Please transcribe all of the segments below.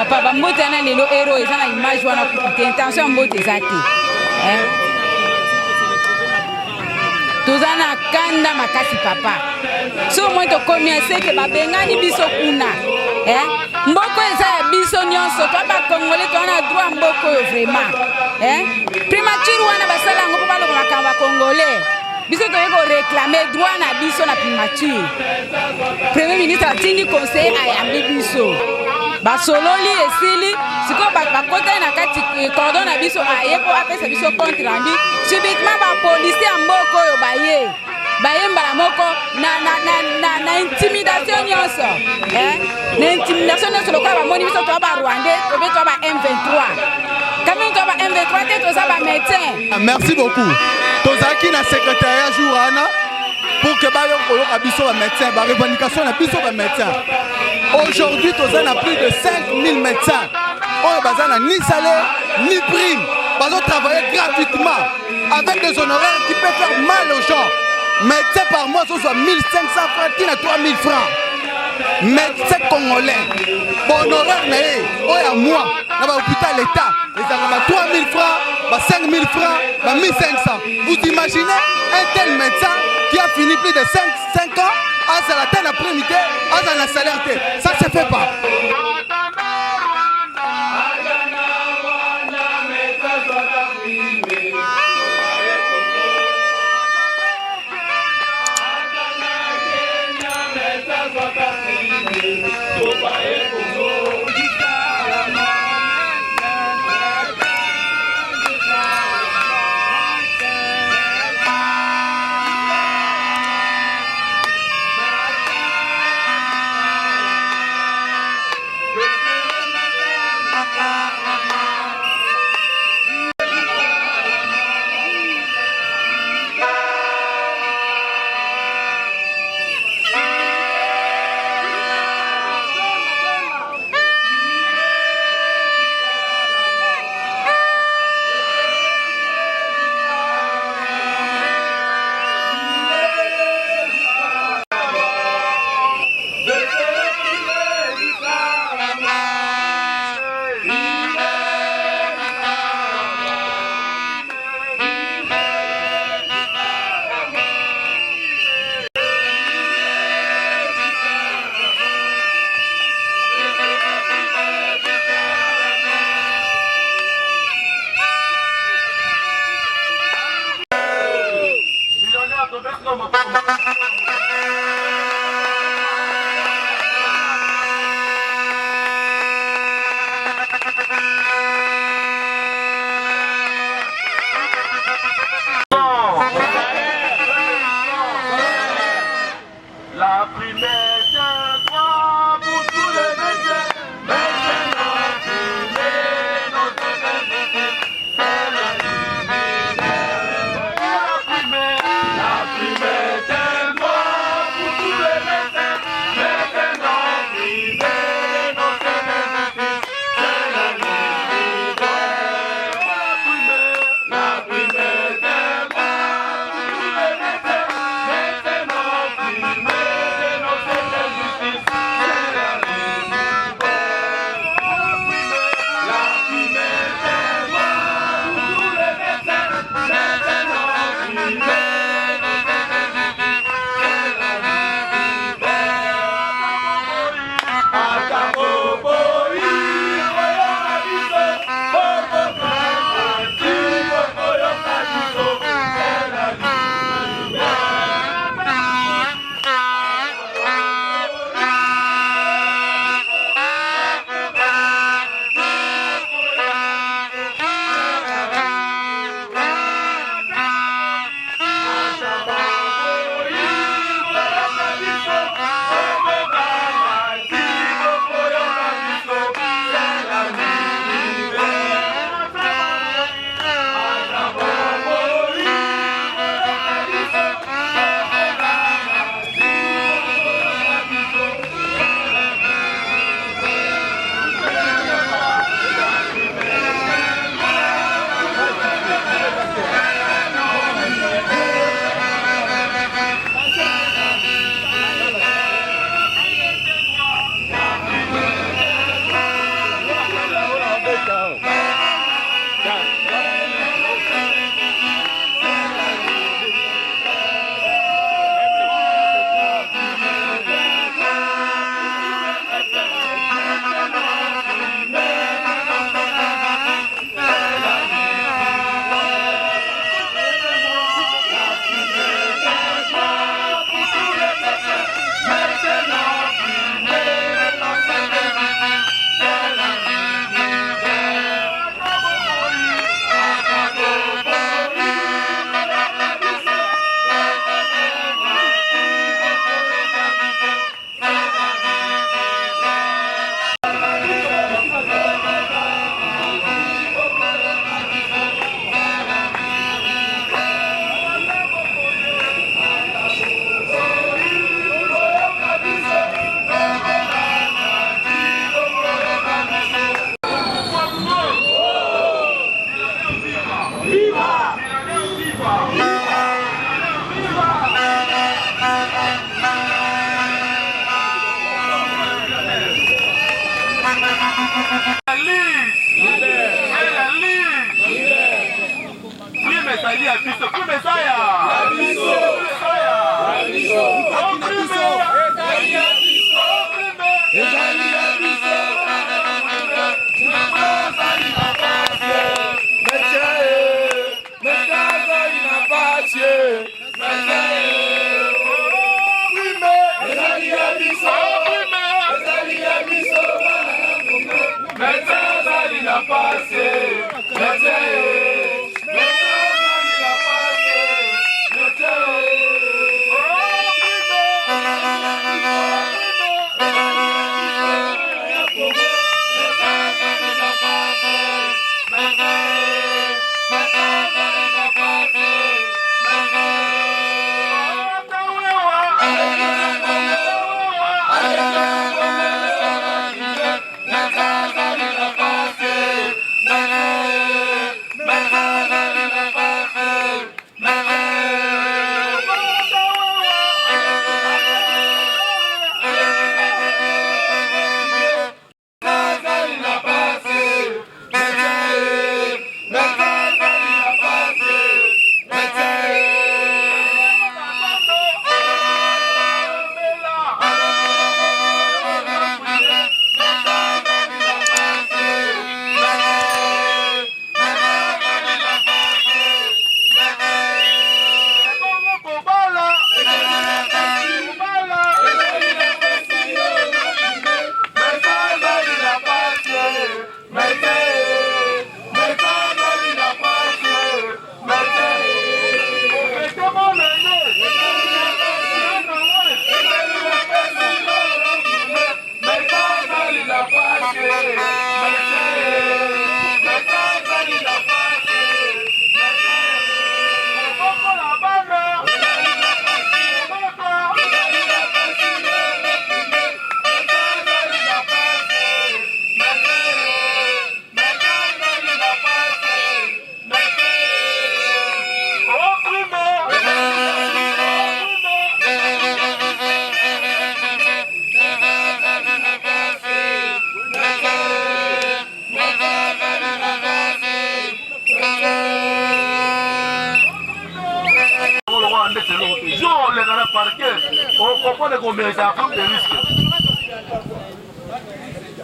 papa bambote na lelo héros eza na image wana kutu intention mbote eza te toza na kanda makasi papa so moi tokomi aseke babengani biso kuna mboko eza ya biso nyonso toa bakongole toa na droit mboko oyo vraiment primature wana basala yango mpo baloba makambo bakongole biso toye koreklame droit na biso na primature premier ministre atindi conseil ayambi biso basololi esili sikoyo bakotani na kati cordon na biso aye mpo apesa biso compte rendu subitement bapolisier ya mboka oyo baye mbala moko na intimidation nyonso na intimidation nyonso lokola bamoni biso toa barwandais tobe toa ba M23 quand même toa ba M23 te toza bamédecin. Merci beaucoup. Tozaki na secrétariat jour wana pour que bayo koyoka biso bamédecin ba revendication na biso bamédecin. Aujourd'hui toza na plus de 5000 médecins oyo baza na ni salaire ni prime bazo travailler gratuitement avec des honoraires qui peuvent faire mal aux gens. Médecin par mois ce soit 1500 francs tina 3000 francs. Médecin congolais bon honoraire na ye oyo à mois na ba hôpital l'état ezaka 3000 francs ba 5000 francs ba 1500. Vous imaginez un tel médecin qui a fini plus de 5 ans à la telle après-midi à la salaire T. Ça se fait pas.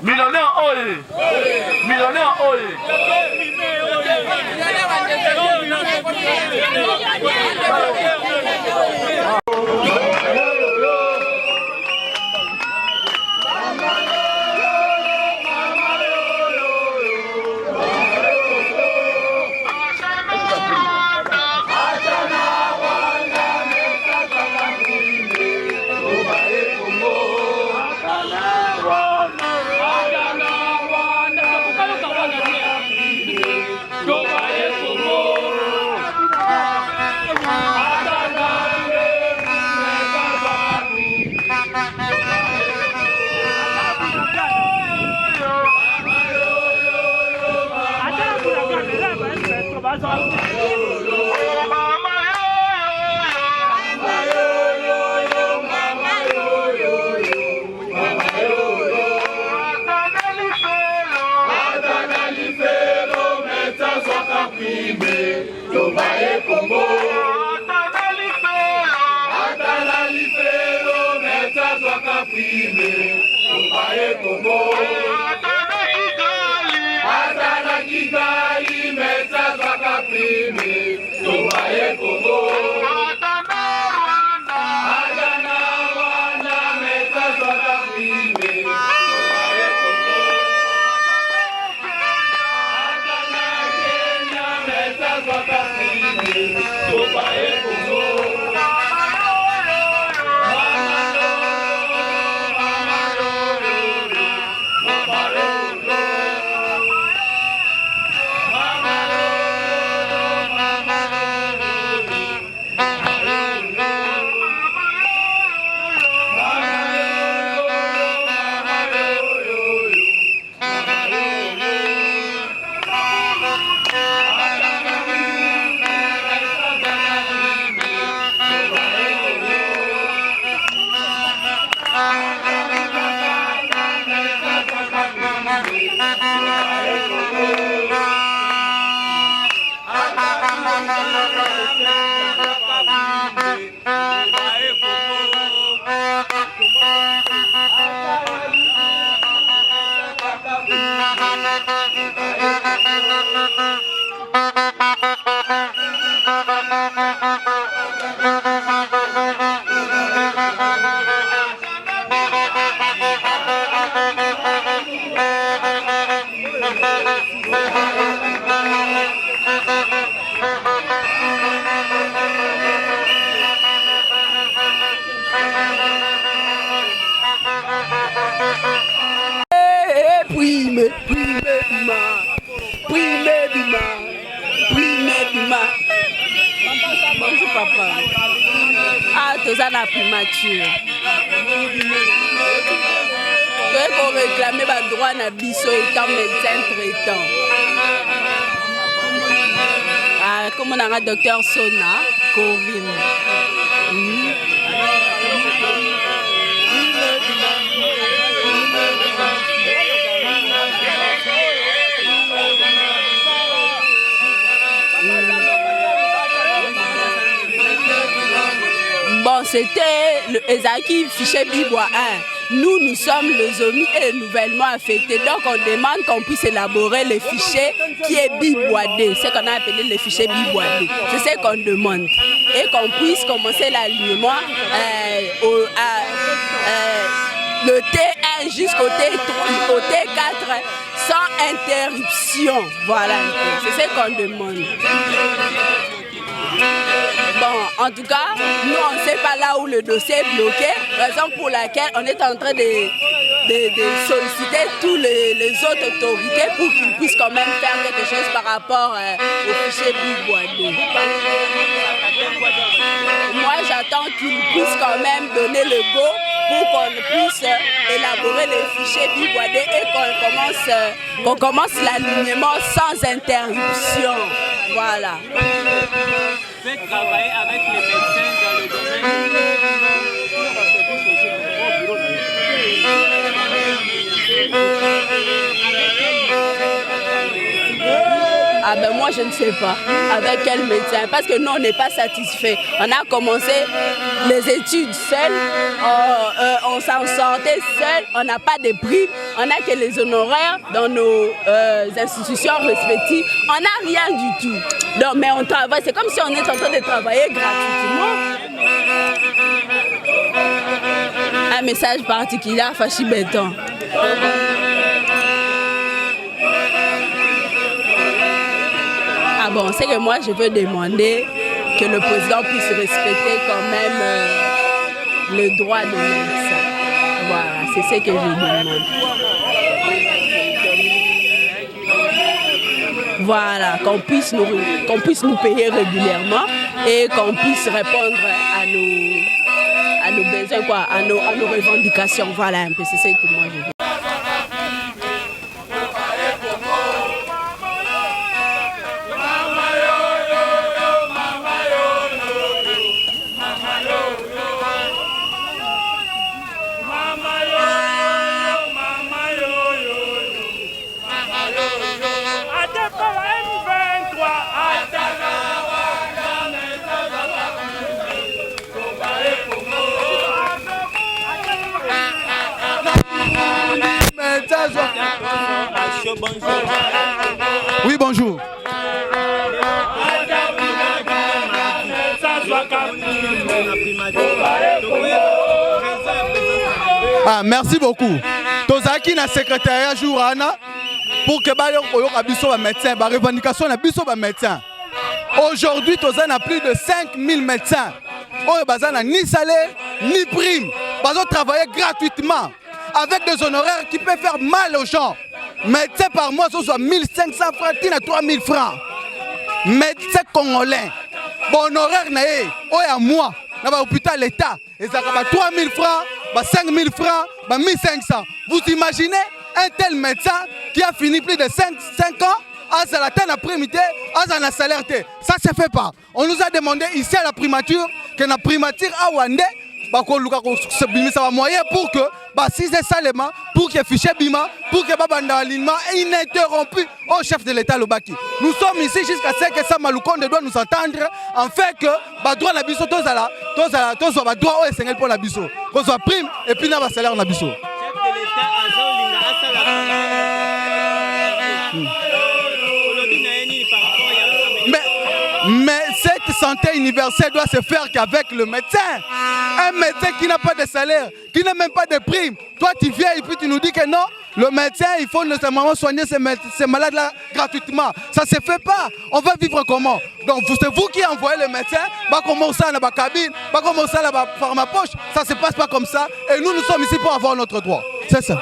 Millionnaire oye! Millionnaire oye! toza na primature. Toyeko réclamer ba droit na biso étant médecin traitant. Comme on a un docteur Sona, Corvin. Bon, c'était le Ezaki Fiché Bibois 1. Nous sommes le ZOMI et nouvellement affectés. Donc, on demande qu'on puisse élaborer le fichier qui est biboisé. C'est ce qu'on a appelé le fichier biboisé. C'est ce qu'on demande. Et qu'on puisse commencer l'alignement le T1 jusqu'au T3, au T4 sans interruption. Voilà, c'est ce qu'on demande. Bon, en tout cas, nous, on ne sait pas là où le dossier est bloqué, raison pour laquelle on est en train de solliciter tous les autres autorités pour qu'ils puissent quand même faire quelque chose par rapport au fichier biboisé. Moi, j'attends qu'ils puissent quand même donner le go pour qu'on puisse élaborer les fichiers biboisés et qu'on commence l'alignement sans interruption. Voilà. Faites travailler avec les médecins dans le domaine. Ah ben moi je ne sais pas avec quel médecin, parce que nous on n'est pas satisfait. On a commencé les études seuls, on s'en sortait seuls, on n'a pas de primes, on n'a que les honoraires dans nos institutions respectives, on n'a rien du tout. Donc, mais on travaille, c'est comme si on est en train de travailler gratuitement. Un message particulier à Fachi Béton. Ah bon, c'est que moi je veux demander que le président puisse respecter quand même le droit de médecin. Voilà, c'est ce que je demande. Voilà, qu'on puisse nous payer régulièrement et qu'on puisse répondre à nos besoins, quoi, à nos revendications. Voilà un peu, c'est ce que moi je veux. Oui, bonjour. Ah, merci beaucoup. Tozaki na secrétariat Jourana pour que bayo koyoka biso ba médecin, ba revendication na biso ba médecin. Aujourd'hui, Toza a plus de 5000 médecins. Oyo bazana ni salaire ni prime. Bazo travailler gratuitement avec des honoraires qui peuvent faire mal aux gens. Médecin par mois, ce soit 1500 francs, à 3000 francs. Médecin congolais. Bon honoraire, à moi, dans l'hôpital l'État, ils ont 3000 francs, 5000 francs, 1500. Vous imaginez un tel médecin qui a fini plus de 5 ans à la telle après-midi, à la salaire. Ça ne se fait pas. On nous a demandé ici à la primature que la primature à Wandé, moyen pour que si c'est seulement pour que fichier bima pour que babanda alignement ininterrompu au chef de l'État Lobaki. Nous sommes ici jusqu'à ce que ça Malukonde doit nous entendre en fait que ba droit na biso tozala ba droit au Sénégal pour la biso qu'on soit prime et puis na ba salaire na biso. Chef de l'État azolinga asala mais cette santé universelle doit se faire qu'avec le médecin. Un médecin qui n'a pas de salaire, qui n'a même pas de prime. Toi, tu viens et puis tu nous dis que non, le médecin, il faut nécessairement soigner ces malades-là gratuitement. Ça ne se fait pas. On va vivre comment? Donc, c'est vous qui envoyez le médecin, comment ça dans la cabine, comment ça dans la pharmapoche. Ça ne se passe pas comme ça. Et nous, nous sommes ici pour avoir notre droit. C'est ça.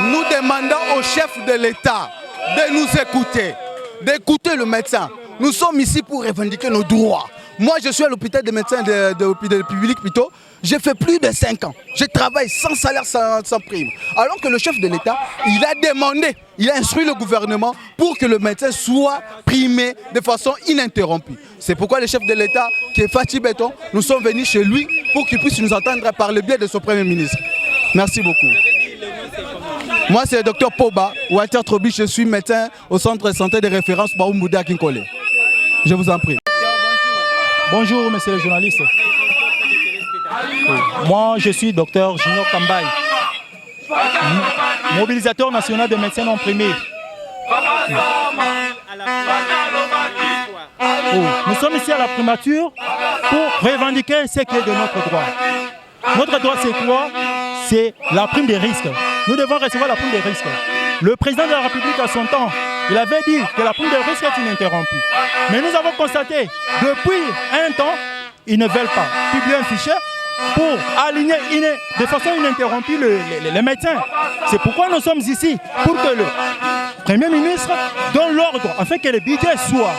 Nous demandons au chef de l'État de nous écouter, d'écouter le médecin. Nous sommes ici pour revendiquer nos droits. Moi, je suis à l'hôpital des médecins de public plutôt. J'ai fait plus de 5 ans. Je travaille sans salaire, sans prime. Alors que le chef de l'État, il a demandé, il a instruit le gouvernement pour que le médecin soit primé de façon ininterrompue. C'est pourquoi le chef de l'État, qui est Fatih Béton, nous sommes venus chez lui pour qu'il puisse nous entendre par le biais de son Premier ministre. Merci beaucoup. Moi, c'est le docteur Poba, Walter Trobi, je suis médecin au centre de santé de référence Baoumouda Kinkole. Je vous en prie. Bonjour, monsieur le journaliste. Moi, je suis docteur Junior Kambaï, mobilisateur national de médecins non primés. Nous sommes ici à la primature pour revendiquer ce qui est de notre droit. Notre droit, c'est quoi? C'est la prime des risques. Nous devons recevoir la prime des risques. Le président de la République, à son temps, il avait dit que la prime des risques est ininterrompue. Mais nous avons constaté, depuis un temps, ils ne veulent pas publier un fichier pour aligner de façon ininterrompue les médecins. C'est pourquoi nous sommes ici, pour que le Premier ministre donne l'ordre, afin que les budgets soient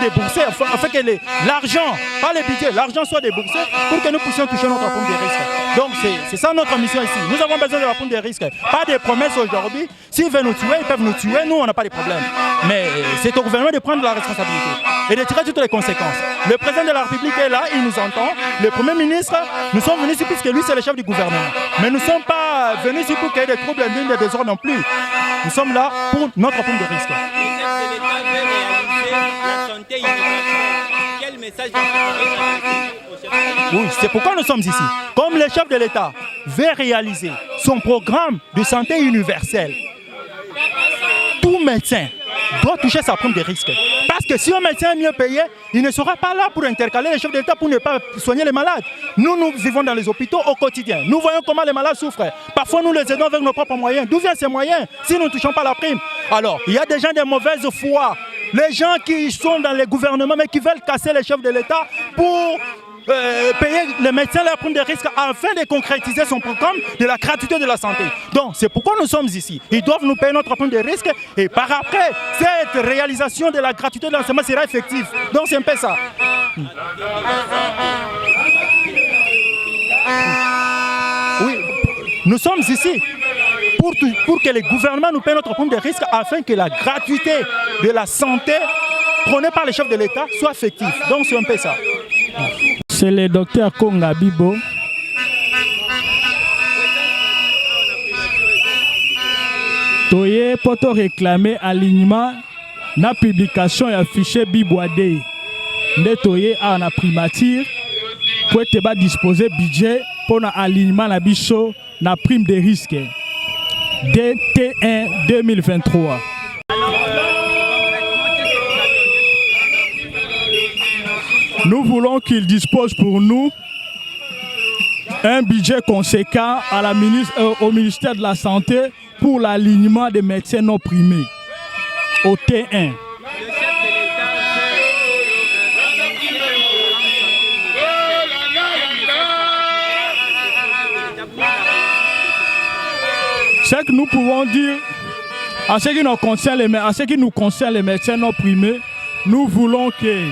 déboursés, afin que l'argent, pas les budgets, l'argent soit déboursé pour que nous puissions toucher notre prime des risques. Donc c'est ça notre mission ici. Nous avons besoin de la prime des risques. Pas des promesses aujourd'hui. S'ils veulent nous tuer, ils peuvent nous tuer. Nous, on n'a pas de problème. Mais c'est au gouvernement de prendre la responsabilité et de tirer toutes les conséquences. Le président de la République est là, il nous entend. Le Premier ministre, nous sommes venus ici puisque lui, c'est le chef du gouvernement. Mais nous ne sommes pas venus ici pour qu'il y ait des troubles ni des désordres non plus. Nous sommes là pour notre prime de risque. La santé universelle. Quel message Oui, c'est pourquoi nous sommes ici. Comme le chef de l'État veut réaliser son programme de santé universelle, tout médecin doit toucher sa prime de risque. Parce que si un médecin est mieux payé, il ne sera pas là pour intercaler les chefs de l'État pour ne pas soigner les malades. Nous vivons dans les hôpitaux au quotidien. Nous voyons comment les malades souffrent. Parfois, nous les aidons avec nos propres moyens. D'où viennent ces moyens si nous ne touchons pas la prime? Alors, il y a des gens de mauvaise foi. Les gens qui sont dans les gouvernements, mais qui veulent casser les chefs de l'État pour payer les médecins la prime de risque afin de concrétiser son programme de la gratuité de la santé. Donc, c'est pourquoi nous sommes ici. Ils doivent nous payer notre prime de risque et par après, cette réalisation de la gratuité de l'enseignement sera effective. Donc, c'est un peu ça. Oui, nous sommes ici pour que les gouvernements nous payent notre prime de risque afin que la gratuité de la santé prônée par les chefs de l'État soit effective. Donc, c'est un peu ça. C'est le docteur Konga Bibo. Toye poto réclamer alignement na publication et affiché Biboade. Nde toye a na primature pour te ba disposer budget pour na alignement na biso na prime de risque DT1 2023. Nous voulons qu'il dispose pour nous un budget conséquent à au ministère de la Santé pour l'alignement des médecins non primés au T1. Ce que nous pouvons dire à ce qui nous concerne les médecins non primés, nous voulons que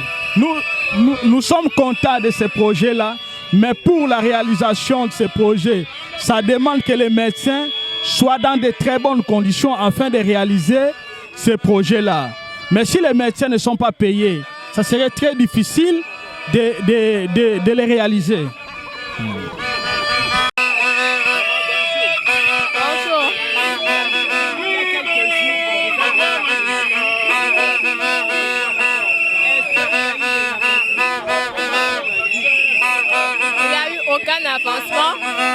nous sommes contents de ces projets-là, mais pour la réalisation de ces projets, ça demande que les médecins soient dans de très bonnes conditions afin de réaliser ces projets-là. Mais si les médecins ne sont pas payés, ça serait très difficile de les réaliser.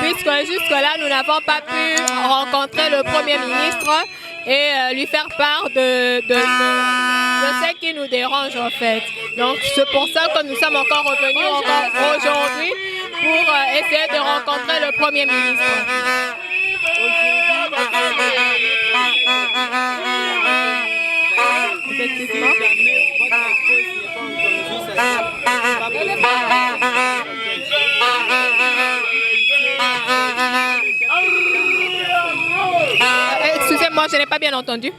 Puisque jusque-là, nous n'avons pas pu rencontrer le Premier ministre et lui faire part de ce qui nous dérange en fait. Donc c'est pour ça que nous sommes encore revenus aujourd'hui pour essayer de rencontrer le Premier ministre. Effectivement. Excusez-moi, je n'ai pas bien entendu.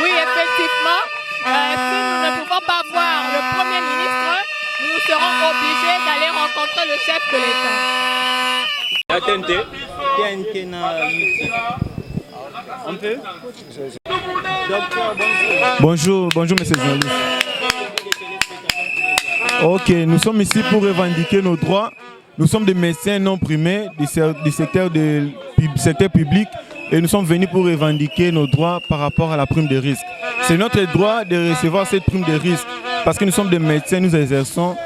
Oui, effectivement, si nous ne pouvons pas voir le Premier ministre, nous serons obligés d'aller rencontrer le chef de l'État. On peut? Bonjour, bonjour monsieur le journaliste. Ok, nous sommes ici pour revendiquer nos droits. Nous sommes des médecins non primés du secteur public et nous sommes venus pour revendiquer nos droits par rapport à la prime de risque. C'est notre droit de recevoir cette prime de risque parce que nous sommes des médecins, nous exerçons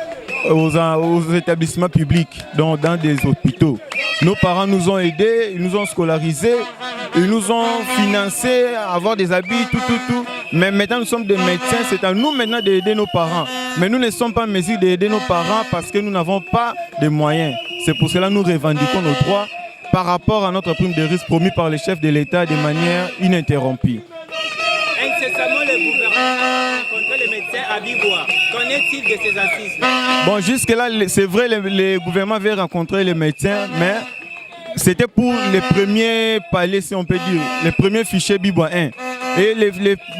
aux établissements publics, dans des hôpitaux. Nos parents nous ont aidés, ils nous ont scolarisés, ils nous ont financés, avoir des habits, tout. Mais maintenant nous sommes des médecins, c'est à nous maintenant d'aider nos parents. Mais nous ne sommes pas en mesure d'aider nos parents parce que nous n'avons pas de moyens. C'est pour cela que nous revendiquons nos droits par rapport à notre prime de risque promis par le chef de l'État de manière ininterrompue. Incessamment, le gouvernement contre les médecins à Bibois. Qu'en est-il de ces assises? Bon, jusque-là, c'est vrai, le gouvernement avait rencontré les médecins, mais c'était pour les premiers paliers, si on peut dire, les premiers fichiers Bibois 1. Et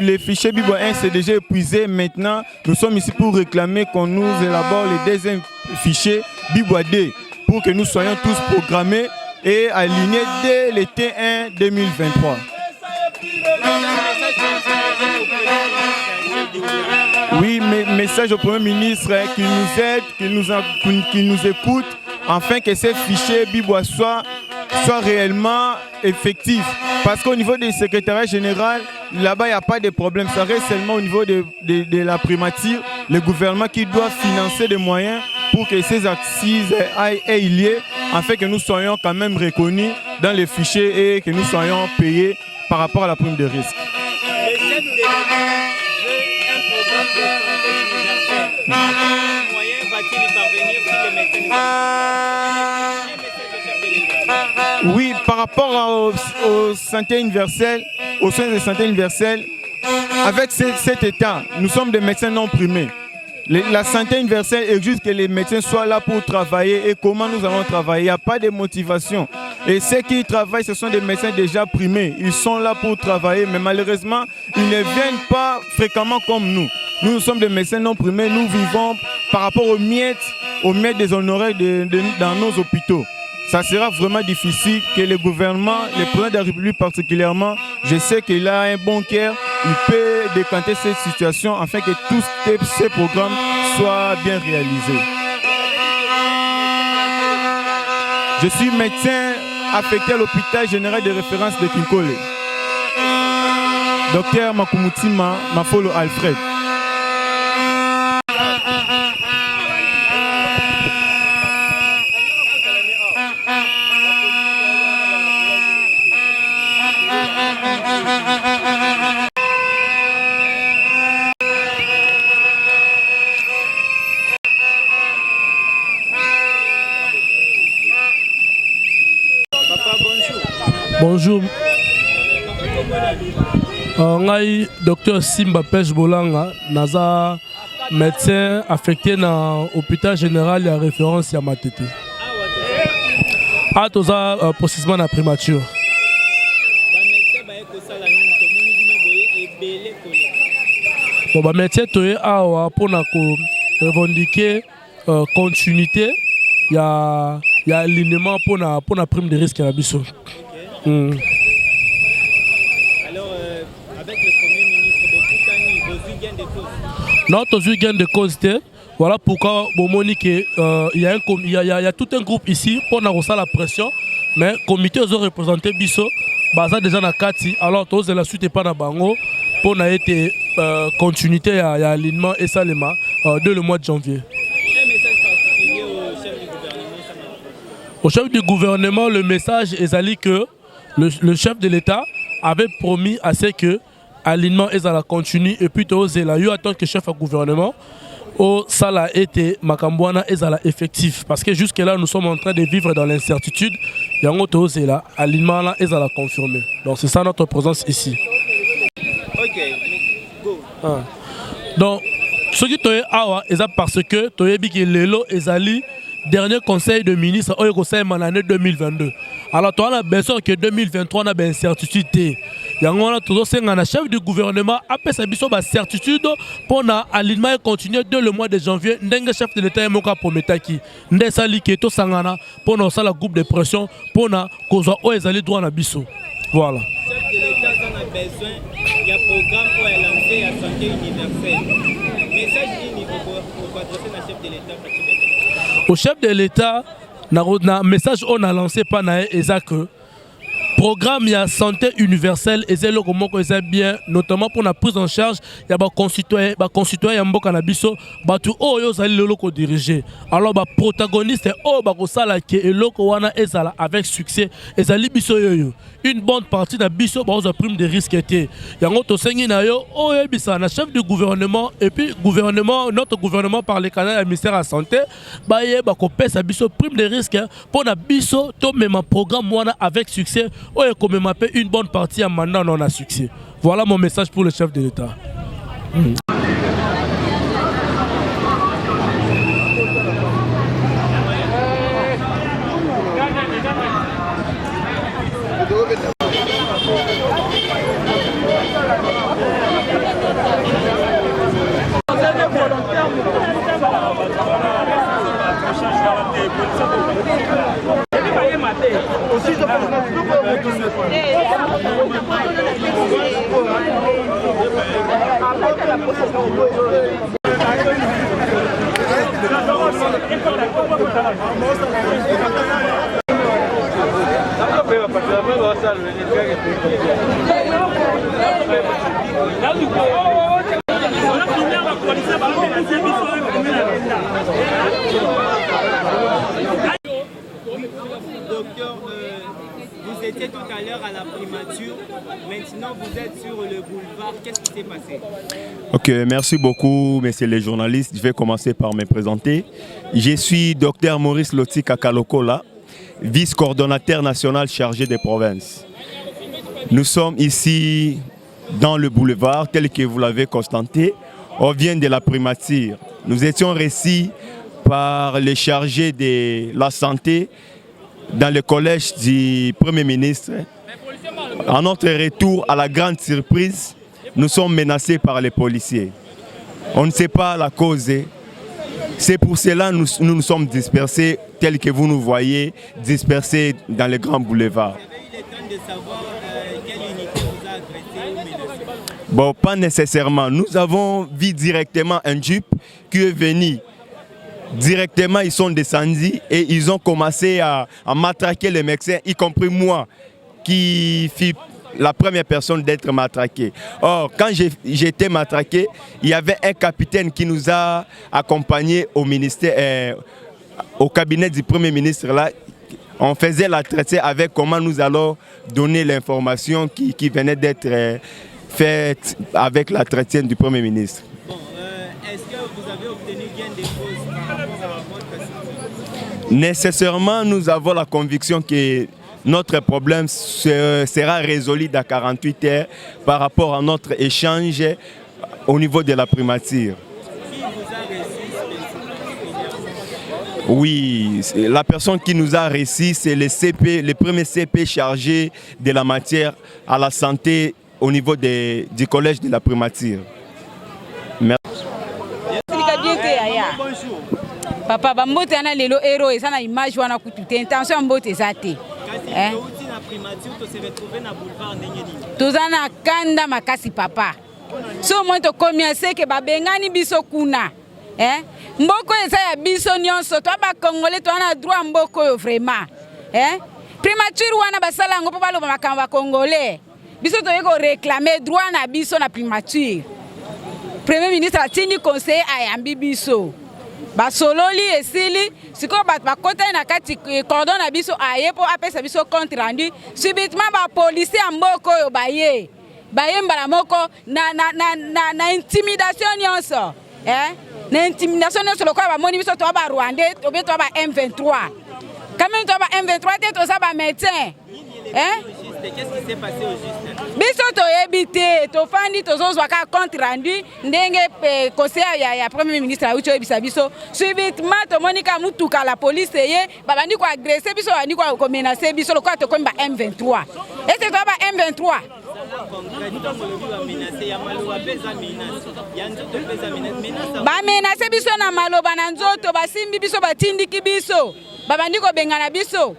les fichiers Bibois 1, c'est déjà épuisé. Maintenant, nous sommes ici pour réclamer qu'on nous élabore les deuxièmes fichiers Bibois 2 pour que nous soyons tous programmés et alignés dès l'été 1 2023. Oui, message au Premier ministre qu'il nous aide, qu'il nous écoute, afin que ces fichiers Bibois soient réellement effectifs. Parce qu'au niveau du secrétariat général, là-bas, il n'y a pas de problème. Ça reste seulement au niveau de la primature, le gouvernement qui doit financer des moyens pour que ces assises aient lieu, afin que nous soyons quand même reconnus dans les fichiers et que nous soyons payés par rapport à la prime de risque. Le chef de l'État veut un programme de santé universelle. Quels moyens va-t-il y parvenir si les médecins? Oui, par rapport aux santé universelle, aux soins de santé universelle, avec cet État, nous sommes des médecins non primés. La santé universelle exige que les médecins soient là pour travailler. Et comment nous allons travailler? Il n'y a pas de motivation. Et ceux qui travaillent, ce sont des médecins déjà primés. Ils sont là pour travailler, mais malheureusement, ils ne viennent pas fréquemment comme nous. Nous sommes des médecins non primés. Nous vivons par rapport aux miettes des honoraires dans nos hôpitaux. Ça sera vraiment difficile que le gouvernement, le président de la République particulièrement, je sais qu'il a un bon cœur, il peut décanter cette situation afin que tous ces programmes soient bien réalisés. Je suis médecin affecté à l'hôpital général de référence de Kinkole. Docteur Makumutima Mafolo Alfred. Bonjour. Ngai Docteur Simba Pech Bolanga, naza médecin affecté dans l'hôpital général à référence à Matete. Ah, toza processement na primature. Bon, bah médecin toye awa pour na revendiquer continuité. Il y a alignement pour la prime de risque à la biso. Alors, avec le Premier ministre, vous gain de cause? Non, tu as gain de cause. Voilà pourquoi il y a tout un groupe ici pour la pression, mais le comité a représenté Bisso, basé déjà dans Kati, alors tu as la suite pas dans Bango pour être continuité à l'alignement et ça dès le mois de janvier. Un message particulier au chef du gouvernement? Au chef du gouvernement, le message est que le chef de l'État avait promis à ce que l'alignement est à la continue et puis il attend que le chef du gouvernement ça a été Makambouana est à la effectif parce que jusque là nous sommes en train de vivre dans l'incertitude et l'alignement est à la confirmer. Donc c'est ça notre présence ici. Ok, go. Donc ce qui est awa est parce que toyebi que lelo ezali dernier conseil de ministre au conseil en l'année 2022. Alors, tu as besoin que 2023 on a une incertitude. Il y a un chef du gouvernement après sa mission de certitude pour l'alignement et continuer dès le mois de janvier. Le chef de l'État est mon cas pour Metaki. Ndesali qui est au Sangana pour nous la groupe de pression pour nous causer aux allées droit à Bisso. Voilà. Le chef de l'État en a besoin. Il y a un programme pour lancer la santé universelle. Message pour adresser le chef de l'État. Au chef de l'État, un message qu'on a lancé par le programme de santé universelle et c'est le bien, notamment pour la prise en charge il y a des concitoyens qui ont été dirigés. Alors, les protagonistes avec succès et une bonne partie de biso ba prime de risque était yango to sengi na yo oyebisa na chef du gouvernement et puis notre gouvernement par les canaux du ministère de la santé ba yeba ko pesa biso prime de risque pour na biso to même programme wana avec succès oye ko même une bonne partie à mandat non a succès. Voilà mon message pour le chef de l'État. Docteur, vous étiez tout à l'heure à la primature, maintenant vous êtes sur le boulevard, qu'est-ce qui s'est passé? Ok, merci beaucoup, messieurs les journalistes. Je vais commencer par me présenter. Je suis docteur Maurice Loti Kakalokola, vice-coordonnateur national chargé des provinces. Nous sommes ici dans le boulevard, tel que vous l'avez constaté. On vient de la primature. Nous étions reçus par les chargés de la santé dans le collège du Premier ministre. En notre retour, à la grande surprise, nous sommes menacés par les policiers. On ne sait pas la cause. C'est pour cela que nous nous sommes dispersés, tels que vous nous voyez, dispersés dans les grands boulevards. Vous avez eu le temps de savoir quelle unité vous a agressé ou menacé? Bon, pas nécessairement. Nous avons vu directement un Jeep qui est venu. Directement, ils sont descendus et ils ont commencé à matraquer les médecins, y compris moi, qui fut la première personne d'être matraquée. Or, quand j'étais matraqué, il y avait un capitaine qui nous a accompagnés au ministère, au cabinet du Premier ministre. Là, on faisait la traité avec comment nous allons donner l'information qui venait d'être faite avec la traitienne du Premier ministre. Bon, est-ce que vous avez obtenu gain de cause par rapport à votre situation? Nécessairement, nous avons la conviction que notre problème sera résolu dans 48 heures par rapport à notre échange au niveau de la primature. Qui vous a reçu spécifiquement? Oui, la personne qui nous a reçu, c'est le premier CP chargé de la matière à la santé au niveau du collège de la primature. Merci. Papa, bambote ana lelo héros et ça na image wana kutu intention mbote zate. Kasi touti na primature to se retrouver na boulevard ndenge nini? Tozana kanda makasi papa. So moi to komiase ke babengani biso kuna. Mboko eza ya biso nyonso to ba congolais to ana droit mboko yo vraiment. Primature wana basala ngo papa lo makamba congolais. Biso to yeko réclamer droit na biso na primature. Premier ministre atini conseiller ayambi biso. Basololi esili siko ba kota na kati cordon na biso aye po apesa biso compte rendu subitement ba policier mboko yo baye mbala moko na intimidation nyonso na intimidation nyonso lokwa ba moni biso to ba Rwandais to be to ba M23 quand même to ba M23 te to ça ba médecin Qu'est-ce qui s'est passé au juste? biso toyebi te tofandi tozozwaka compte rendu ndenge conseil ya premier ministre auti oyebisa biso subitement tomoni ka mutuka la police ye babandi koagresse biso babandi komenace biso lokola tokomi ba M23 ese toya ba M23 bamenase biso na maloba na nzoto basimbi biso batindiki biso babandi kobengana biso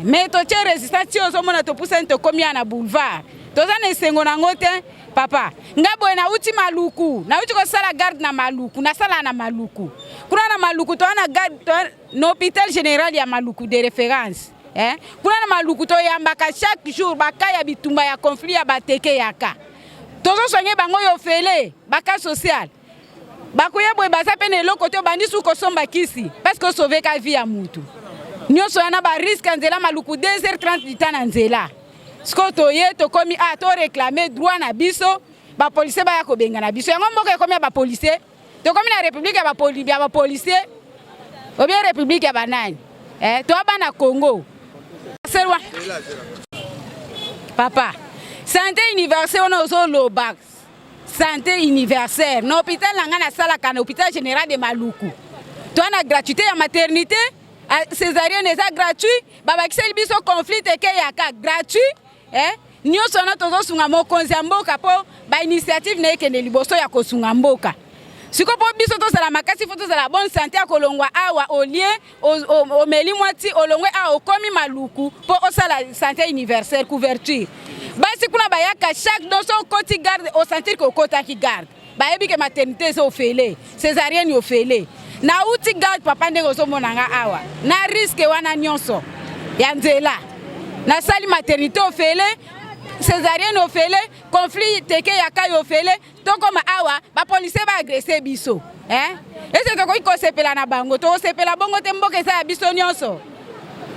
mais totie résistance ti ozomona topusa ni tokomi ya na boulevard toza na esengo nango te papa nga boye nauti maluku nauti kosala garde na maluku nasala na maluku kuna na maluku toza na garde na hôpital général ya maluku de référence kuna na maluku toyambaka chaque jour baka ya bitumba ya conflit ya bateke yaka tozosoigne bango yo fele baka social bakoya boye baza pe na eloko te obandi su kosomba kisi parce que osauve ka vie ya mutu nyonso yana bariske ya nzela maluku 2h30 du temps na nzela siko toye tokomi toreklame droit na biso bapolisier baya kobenga na biso yango mboka ekomi ya bapolisier tokomi na république ya bapolisier obien république ya banani toa bana Congo serwa papa santé universelle wana ozoloba santé universelle na hôpital nanga nasalaka na hôpital général de Maluku toa na gratuité ya maternité césarienne eza gratuit babakiseli biso conflit teke yaka gratuit nyonso wana tozosunga mokonzi ya mboka mpo bainitiative na ekende liboso ya kosunga mboka siko mpo biso tozala makasi fo tozala bonne santé ya kolongwa awa olie omeli mwati olongwe awa okomi Maluku mpo osala santé universelle couverture basi kuna bayaka chaque doso okoti garde osentir ke okotaki garde bayebi ke maternité eza ofele césarienne ofele na uti garde papa ndenge ozomonanga awa na risque wana nyonso ya nzela nasali maternité ofele césarienne ofele conflit teke yaka ofele tokoma awa bapolisier baagresse biso ese tokoki kosepela na bango tokosepela bongo te mboka eza ya biso nyonso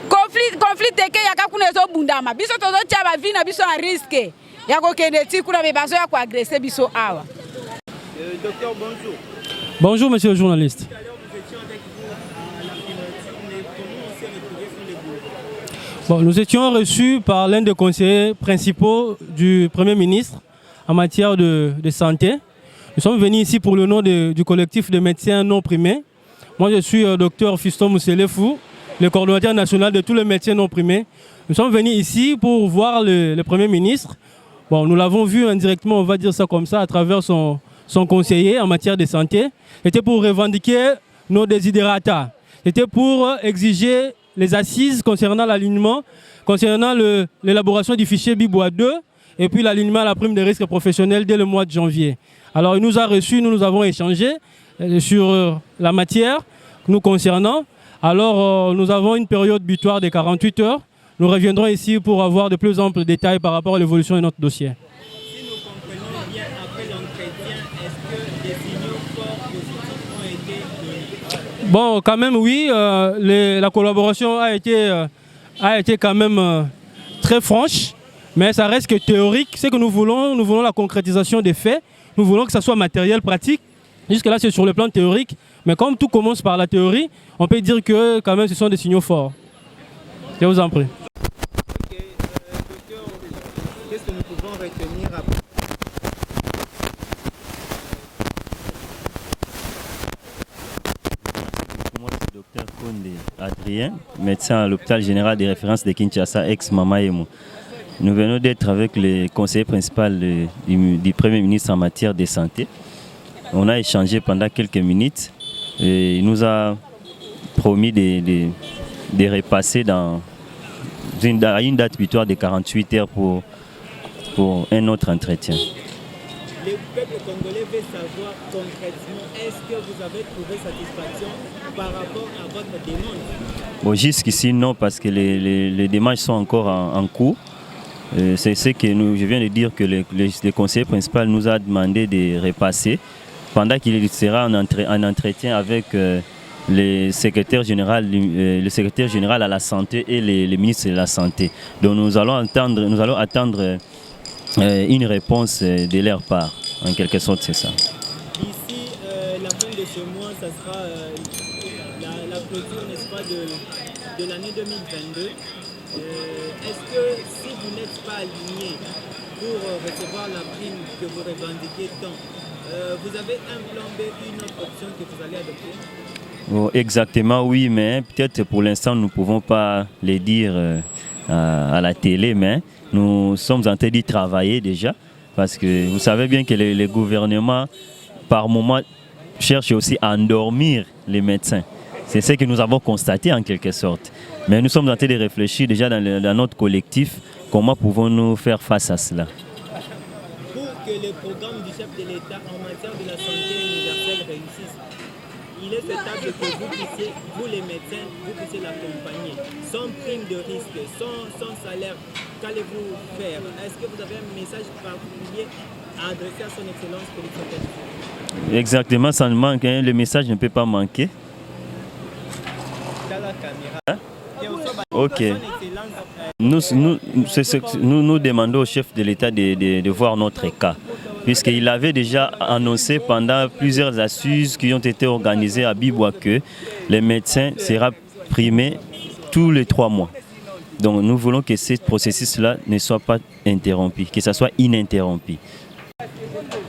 conflit teke yaka kuna ezobundama biso tozotia bavi na biso en risque ya kokende ti kuna me bazoya koagresse biso awa. Docteur, bonjour. Bonjour monsieur le journaliste. Bon, nous étions reçus par l'un des conseillers principaux du Premier ministre en matière de santé. Nous sommes venus ici pour le nom du collectif de médecins non primés. Moi, je suis docteur Fiston Mousselefou, le coordonnateur national de tous les médecins non primés. Nous sommes venus ici pour voir le Premier ministre. Bon, nous l'avons vu indirectement, on va dire ça comme ça, à travers son conseiller en matière de santé. C'était pour revendiquer nos desiderata. C'était pour exiger les assises concernant l'alignement, concernant l'élaboration du fichier BIBOA 2 et puis l'alignement à la prime de risque professionnel dès le mois de janvier. Alors il nous a reçus, nous avons échangé sur la matière nous concernant. Alors nous avons une période butoir de 48 heures. Nous reviendrons ici pour avoir de plus amples détails par rapport à l'évolution de notre dossier. Si nous comprenons bien, après l'entretien, est-ce que des signaux forts positifs ont été donnés? Bon, quand même oui, la collaboration a été quand même très franche, mais ça reste que théorique. Ce que nous voulons la concrétisation des faits, nous voulons que ça soit matériel, pratique. Jusque-là, c'est sur le plan théorique, mais comme tout commence par la théorie, on peut dire que quand même ce sont des signaux forts. Je vous en prie. Ok, docteur, qu'est-ce que nous pouvons retenir après? Moi, c'est le docteur Konde Adrien, médecin à l'hôpital général de référence de Kinshasa, ex-Mamaemo. Nous venons d'être avec le conseiller principal du Premier ministre en matière de santé. On a échangé pendant quelques minutes et il nous a promis de repasser à une date butoir de 48 heures pour un autre entretien. Le peuple congolais veut savoir concrètement, est-ce que vous avez trouvé satisfaction par rapport à votre demande? Bon, jusqu'ici, non, parce que les démarches sont encore en cours. C'est ce que je viens de dire que le conseiller principal nous a demandé de repasser pendant qu'il sera en entretien avec le secrétaire général à la santé et le ministre de la santé. Donc nous allons attendre une réponse de leur part. En quelque sorte, c'est ça. D'ici la fin de ce mois, ça sera la clôture, n'est-ce pas, de l'année 2022. Est-ce que si vous n'êtes pas aligné pour recevoir la prime que vous revendiquez tant. Vous avez un plan B, une autre option que vous allez adopter? Oh, exactement, oui, mais peut-être pour l'instant, nous ne pouvons pas les dire à la télé, mais nous sommes en train d'y travailler déjà, parce que vous savez bien que les gouvernements, par moment, cherchent aussi à endormir les médecins. C'est ce que nous avons constaté en quelque sorte. Mais nous sommes en train de réfléchir déjà dans notre collectif, comment pouvons-nous faire face à cela. Pour que le programme du chef de l'État en matière de la santé universelle réussisse, il est souhaitable que vous puissiez, vous les médecins, vous puissiez l'accompagner. Sans prime de risque, sans salaire, qu'allez-vous faire? Est-ce que vous avez un message particulier à adresser à son Excellence Félix Tshisekedi? Exactement, ça ne manque, hein, le message ne peut pas manquer. Hein? Ok. Nous demandons au chef de l'État de voir notre cas, puisqu'il avait déjà annoncé pendant plusieurs assises qui ont été organisées à Biboua que les médecins seront primés tous les 3 mois. Donc nous voulons que ce processus-là ne soit pas interrompu, que ça soit ininterrompu.